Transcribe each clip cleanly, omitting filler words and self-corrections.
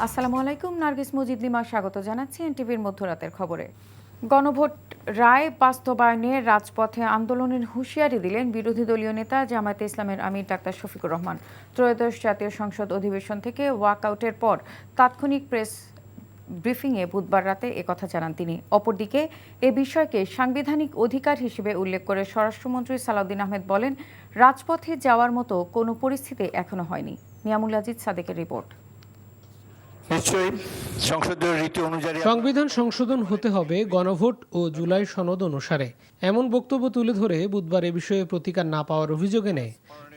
আসসালামু আলাইকুম, নার্গিস মুজিব লিমা স্বাগত জানাচ্ছি এনটিভির মধ্যরাতের খবরে। গণভোট রায় বাস্তবায়নে রাজপথে আন্দোলনের হুঁশিয়ারি দিলেন বিরোধী দলীয় নেতা জামায়াতে ইসলামের আমির ডাক্তার শফিকুর রহমান। ত্রয়োদশ জাতীয় সংসদ অধিবেশন থেকে ওয়াকআউটের পর তাৎক্ষণিক প্রেস ব্রিফিংয়ে বুধবার রাতে একথা জানান তিনি। অপরদিকে এ বিষয়কে সাংবিধানিক অধিকার হিসেবে উল্লেখ করে স্বরাষ্ট্রমন্ত্রী সালাউদ্দিন আহমেদ বলেন, রাজপথে যাওয়ার মতো কোনো পরিস্থিতি এখনো হয়নি। নিয়ামুল আজিজ সাদেকের রিপোর্ট। সংবিধান সংশোধন হতে হবে গণভোট ও জুলাই সনদ অনুসারে, এমন বক্তব্য তুলে ধরে বুধবার এ বিষয়ে প্রতিকার না পাওয়ার অভিযোগ এনে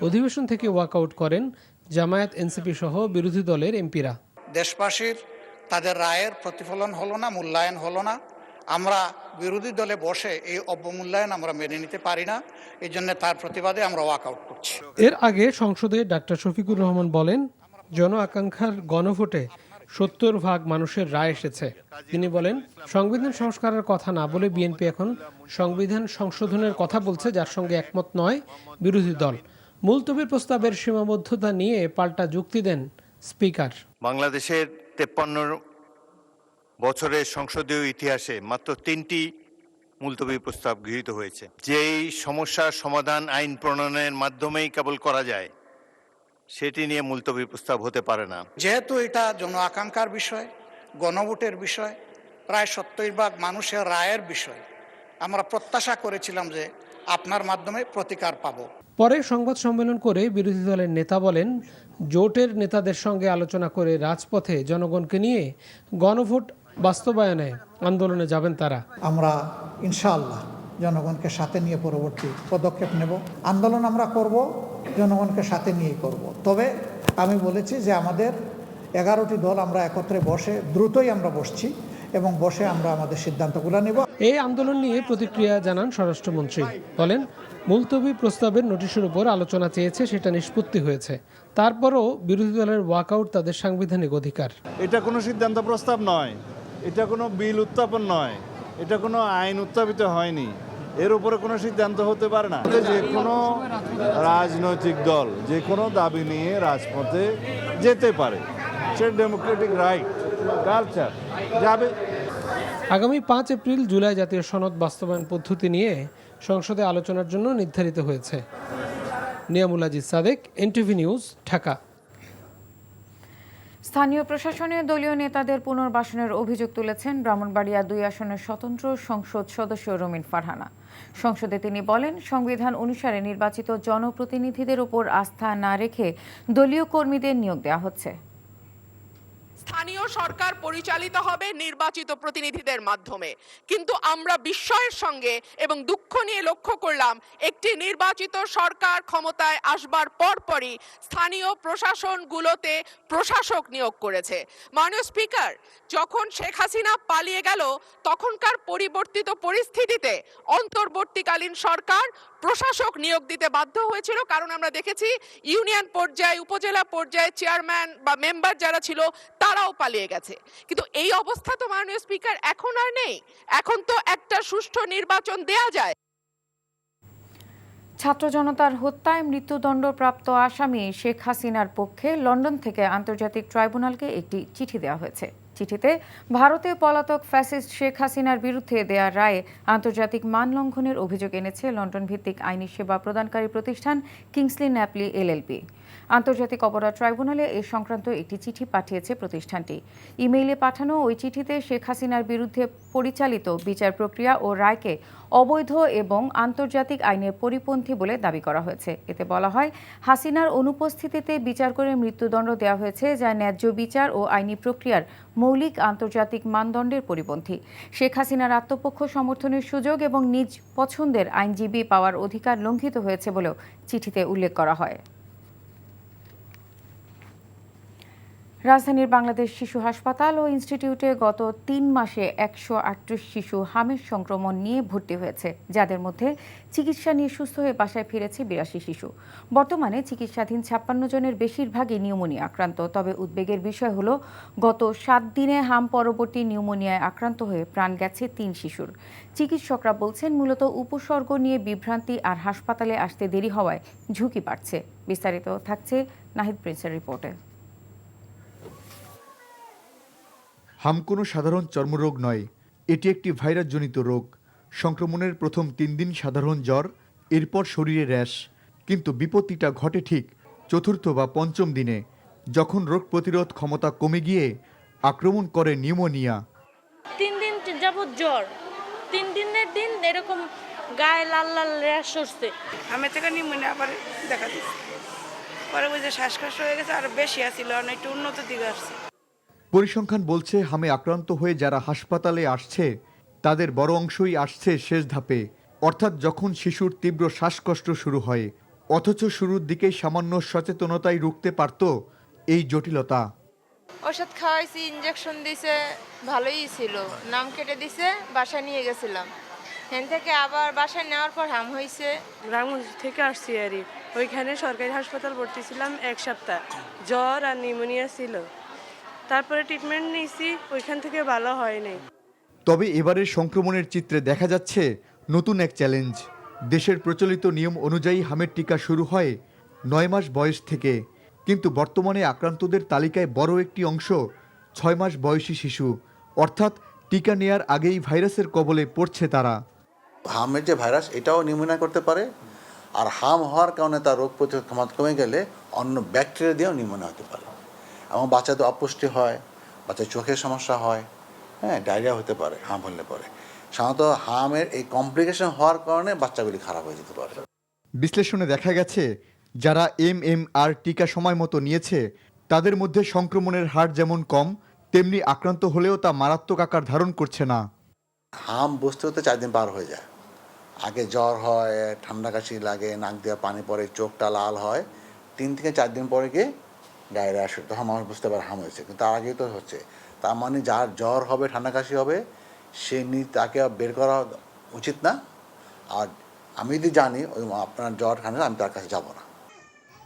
অধিবেশন থেকে ওয়াকআউট করেন জামায়াত, এনসিপি সহ বিরোধী দলের এমপিরা। দেশবাসীর তাদের রায়ের প্রতিফলন হলো না, মূল্যায়ন হলো না। আমরা বিরোধী দলে বসে এই অবমূল্যায়ন আমরা মেনে নিতে পারি না। এই জন্য তার প্রতিবাদে আমরা ওয়াকআউট করছি। এর আগে সংসদে ডাক্তার শফিকুর রহমান বলেন, জন আকাঙ্ক্ষার গণভোটে ৭০% মানুষের রায় এসেছে। তিনি বলেন, সংবিধান সংস্কারের কথা না বলে বিএনপি এখন সংবিধান সংশোধনের কথা বলছে, যার সঙ্গে একমত নয় বিরোধী দল। মুলতবি প্রস্তাবের সীমাবদ্ধতা নিয়ে পাল্টা যুক্তি দেন স্পিকার। বাংলাদেশের ৫৩ বছরের সংসদীয় ইতিহাসে মাত্র ৩টি মুলতবি প্রস্তাব গৃহীত হয়েছে। যেই সমস্যার সমাধান আইন প্রণয়নের মাধ্যমেই কেবল করা যায়, সেটি নিয়ে মুলতবি প্রস্তাব হতে পারে না। যেহেতু এটা জন আকাঙ্ক্ষার বিষয়, গণভোটের বিষয়, প্রায় ৭০% মানুষের রায়ের বিষয়, আমরা প্রত্যাশা করেছিলাম যে আপনার মাধ্যমে প্রতিকার পাবো। পরে সংবাদ সম্মেলন করে বিরোধী দলের নেতা বলেন, জোটের নেতাদের সঙ্গে আলোচনা করে রাজপথে জনগণকে নিয়ে গণভোট বাস্তবায়নে আন্দোলনে যাবেন তারা। আমরা ইনশাআল্লাহ জনগণকে সাথে নিয়ে পরবর্তী পদক্ষেপ নেব। আন্দোলন আমরা করব, জনগণকে সাথে নিয়েই করব। তবে আমি বলেছি যে আমাদের 11টি দল আমরা একত্রে বসে, দ্রুতই আমরা বসছি এবং বসে আমরা আমাদের সিদ্ধান্তগুলো নেব। এই আন্দোলন নিয়ে প্রতিক্রিয়া জানান স্বরাষ্ট্রমন্ত্রী। বলেন, মুলতবি প্রস্তাবের নোটিশের উপর আলোচনা চেয়েছে, সেটা নিষ্পত্তি হয়েছে। তারপরও বিরোধী দলের ওয়াকআউট তাদের সাংবিধানিক অধিকার। এটা কোনো সিদ্ধান্ত প্রস্তাব নয়, এটা কোনো বিল উত্থাপন নয়, এটা কোনো আইন উত্থাপিত হয়নি, এর উপরে কোনো সিদ্ধান্ত হতে পারে না। যে কোনো রাজনৈতিক দল যে কোনো দাবি নিয়ে রাজপথে যেতে পারে, সে ডেমোক্রেটিক রাইট, কালচার যাবে। আগামী ৫ এপ্রিল জুলাই জাতীয় সনদ বাস্তবায়ন পদ্ধতি নিয়ে সংসদে আলোচনার জন্য নির্ধারিত হয়েছে। Niamul Aziz Sadek, NTV news, Dhaka. স্থানীয় প্রশাসনে দলীয় নেতাদের পুনর্বাসনের অভিযোগ তুলেছেন ব্রাহ্মণবাড়িয়া ২ আসনের স্বতন্ত্র সংসদ সদস্য রমিন ফারহানা। সংসদে তিনি বলেন, সংবিধান অনুসারে নির্বাচিত জনপ্রতিনিধিদের উপর আস্থা না রেখে দলীয় কর্মীদের নিয়োগ দেওয়া হচ্ছে। স্থানীয় সরকার পরিচালিত হবে নির্বাচিত প্রতিনিধিদের মাধ্যমে, কিন্তু আমরা বিস্ময়ের সঙ্গে এবং দুঃখ নিয়ে লক্ষ্য করলাম, একটি নির্বাচিত সরকার ক্ষমতায় আসবার পরপরই স্থানীয় প্রশাসনগুলোতে প্রশাসক নিয়োগ করেছে। মাননীয় স্পিকার, যখন শেখ হাসিনা পালিয়ে গেল তখনকার পরিবর্তিত পরিস্থিতিতে অন্তর্বর্তীকালীন সরকার প্রশাসক নিয়োগ দিতে বাধ্য হয়েছিল, কারণ আমরা দেখেছি ইউনিয়ন পর্যায়ে, উপজেলা পর্যায়ে চেয়ারম্যান বা মেম্বার যারা ছিল তারাও পালিয়ে গেছে। কিন্তু এই অবস্থা তো মাননীয় স্পিকার এখন আর নেই। এখন তো একটা সুষ্ঠু নির্বাচন দেয়া যায়। ছাত্র জনতার হত্যায় মৃত্যুদণ্ডপ্রাপ্ত আসামি শেখ হাসিনার পক্ষে লন্ডন থেকে আন্তর্জাতিক ট্রাইব্যুনালকে একটি চিঠি দেওয়া হয়েছে। চিঠিতে ভারতে পলাতক ফ্যাসিস্ট শেখ হাসিনার বিরুদ্ধে দেয়া রায়ে আন্তর্জাতিক মান লঙ্ঘনের অভিযোগ এনেছে লন্ডন ভিত্তিক আইনি সেবা প্রদানকারী প্রতিষ্ঠান কিংসলি ন্যাপলি এলএলপি। আন্তর্জাতিক অপরাধ ট্রাইব্যুনালে এ সংক্রান্ত একটি চিঠি পাঠিয়েছে প্রতিষ্ঠানটি। ইমেইলে পাঠানো ওই চিঠিতে শেখ হাসিনার বিরুদ্ধে পরিচালিত বিচার প্রক্রিয়া ও রায়কে অবৈধ এবং আন্তর্জাতিক আইনের পরিপন্থী বলে দাবি করা হয়েছে। এতে বলা হয়, হাসিনার অনুপস্থিতিতে বিচার করে মৃত্যুদণ্ড দেওয়া হয়েছে, যা ন্যায্য বিচার ও আইনি প্রক্রিয়ার মৌলিক আন্তর্জাতিক মানদণ্ডের পরিপন্থী। শেখ হাসিনার আত্মপক্ষ সমর্থনের সুযোগ এবং নিজ পছন্দের আইনজীবী পাওয়ার অধিকার লঙ্ঘিত হয়েছে বলেও চিঠিতে উল্লেখ করা হয়। রাজধানীর বাংলাদেশ শিশু হাসপাতাল ও ইনস্টিটিউটে গত ৩ মাসে ১৩৮ শিশু হামের সংক্রমণ নিয়ে ভর্তি হয়েছে, যাদের মধ্যে চিকিৎসা নিয়ে সুস্থ হয়ে বাসায় ফিরেছে ৮২ শিশু। বর্তমানে চিকিৎসাধীন ৫৬ জনের বেশিরভাগই নিউমোনিয়া আক্রান্ত। তবে উদ্বেগের বিষয় হলো, গত ৭ দিনে হাম পরবর্তী নিউমোনিয়ায় আক্রান্ত হয়ে প্রাণ গেছে ৩ শিশুর। চিকিৎসকরা বলছেন, মূলত উপসর্গ নিয়ে বিভ্রান্তি আর হাসপাতালে আসতে দেরি হওয়ায় ঝুঁকি বাড়ছে। বিস্তারিত থাকছে নাহিদ প্রিন্সের রিপোর্টে। হাম কোনো সাধারণ চর্মরোগ নয়, এটি একটি ভাইরাসজনিত রোগ। সংক্রমণের প্রথম 3 দিন সাধারণ জ্বর, এরপর শরীরে র্যাশ। কিন্তু বিপত্তিটা ঘটে ঠিক চতুর্থ বা পঞ্চম দিনে, যখন রোগ প্রতিরোধ ক্ষমতা কমে গিয়ে আক্রমণ করে নিউমোনিয়া। 3 দিন যাবত জ্বর, 3 দিনের দিন এরকম গায়ে লাল লাল র্যাশ হচ্ছে। আমি থেকে নিউমোনিয়া আবার দেখা দিচ্ছি, পরে ওই যে শ্বাসকষ্ট হয়ে গেছে, আর বেশি আসছিল, একটু উন্নত দিকে আসছে। পরিসংখ্যান বলছে হামে আক্রান্ত হয়ে যারা হাসপাতালে আসছে তাদের বড় অংশই আসছে শেষ ধাপে, অর্থাৎ যখন শিশুর তীব্র শ্বাসকষ্ট শুরু হয়। অথচ শুরুর দিকেই সামান্য সচেতনতাই রুখতে পারত এই জটিলতা। ওষুধ খাওয়াইছি, ইঞ্জেকশন দিছে, ভালোই ছিল, নাম কেটে দিছে, বাসায় নিয়ে গেছিলাম। এখান থেকে আবার বাসায় নেওয়ার পর হাম হয়েছে। রামগঞ্জ থেকে আসছি আরই, ওইখানে সরকারি হাসপাতাল ভর্তি ছিলাম 1 সপ্তাহ, জ্বর আর নিউমোনিয়া ছিল। তারপরে ট্রিটমেন্ট নিয়েছি, ওইখান থেকে ভালো হয়নি। তবে এবারের সংক্রমণের চিত্রে দেখা যাচ্ছে নতুন এক চ্যালেঞ্জ। দেশের প্রচলিত নিয়ম অনুযায়ী হামের টিকা শুরু হয় 9 মাস বয়স থেকে, কিন্তু বর্তমানে আক্রান্তদের তালিকায় বড় একটি অংশ 6 মাস বয়সী শিশু, অর্থাৎ টিকা নেয়ার আগেই ভাইরাসের কবলে পড়ছে তারা। হামের যে ভাইরাস, এটাও নিউমোনিয়া করতে পারে, আর হাম হওয়ার কারণে তার রোগ প্রতিরোধ ক্ষমতা কমে গেলে অন্য ব্যাকটেরিয়া দিয়েও নিউমোনিয়া হতে পারে। এবং বাচ্চাদের অপুষ্টি হয়, বাচ্চার চোখের সমস্যা হয়, ডায়রিয়া হতে পারে হাম হলে পরে। সাধারণত হামের এই কমপ্লিকেশন হওয়ার কারণে বাচ্চাগুলি খারাপ হয়ে যেতে পারে। বিশ্লেষণে দেখা গেছে যারা MMR টিকা সময় মতো নিয়েছে তাদের মধ্যে সংক্রমণের হার যেমন কম, তেমনি আক্রান্ত হলেও তা মারাত্মক আকার ধারণ করছে না। হাম বুঝতে হতে 4 দিন পার হয়ে যায়। আগে জ্বর হয়, ঠান্ডা কাশি লাগে, নাক দিয়ে পানি পড়ে, চোখটা লাল হয়, 3 থেকে 4 দিন পরে গিয়ে ডায়রিয়া আসে, তখন মানুষ বুঝতে পারে হাম হয়েছে। কিন্তু তার আগেই তো হচ্ছে। তার মানে যার জ্বর হবে, ঠান্ডা কাশি হবে, তাকে বের করা উচিত না। আর আমি যদি জানি ওই আপনার জ্বর ঠান্ডা, আমি তার কাছে যাব না।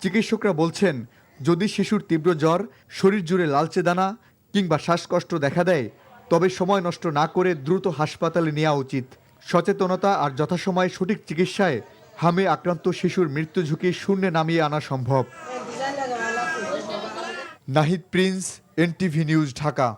চিকিৎসকরা বলছেন যদি শিশুর তীব্র জ্বর, শরীর জুড়ে লালচে দানা কিংবা শ্বাসকষ্ট দেখা দেয়, তবে সময় নষ্ট না করে দ্রুত হাসপাতালে নেওয়া উচিত। সচেতনতা আর যথাসময়ে সঠিক চিকিৎসায় হামে আক্রান্ত শিশুর মৃত্যু ঝুঁকি শূন্যে নামিয়ে আনা সম্ভব। Nahid Prince, NTV news, Dhaka.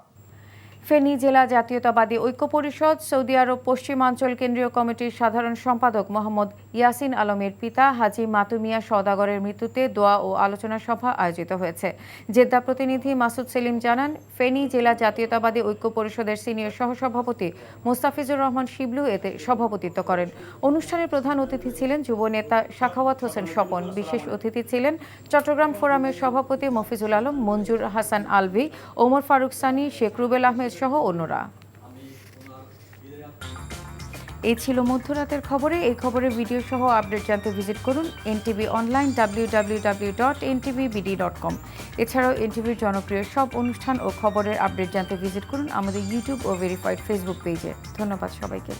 Feni জেলা জাতীয়তাবাদী ঐক্য পরিষদ সৌদি আরব পশ্চিমাঞ্চল কেন্দ্রীয় কমিটির সাধারণ সম্পাদক মোহাম্মদ ইয়াসিন আলমের পিতা হাজি মাতুমিয়া সওদাগরের মৃত্যুতে দোয়া ও আলোচনা সভা আয়োজিত হয়েছে। জেদ্দা প্রতিনিধি মাসুদ সেলিম জানান, ফেনী জেলা জাতীয়তাবাদী ঐক্য পরিষদের সিনিয়র সহসভাপতি মোস্তাফিজুর রহমান শিবলু এতে সভাপতিত্ব করেন। অনুষ্ঠানে প্রধান অতিথি ছিলেন যুব নেতা সাখাওয়াত হোসেন স্বপন। বিশেষ অতিথি ছিলেন চট্টগ্রাম ফোরামের সভাপতি মফিজুল আলম, মঞ্জুর হাসান আলভি, ওমর ফারুক সানি, শেখ রুবেল আহমেদ সহ অন্যরা। এই ছিল মধ্যরাতের খবরে। এই খবরের ভিডিও সহ আপডেট জানতে ভিজিট করুন NTV অনলাইন www.ntvbd.com। এছাড়াও NTVর জনপ্রিয় সব অনুষ্ঠান ও খবরের আপডেট জানতে ভিজিট করুন আমাদের ইউটিউব ও ভেরিফাইড ফেসবুক পেজে। ধন্যবাদ সবাইকে।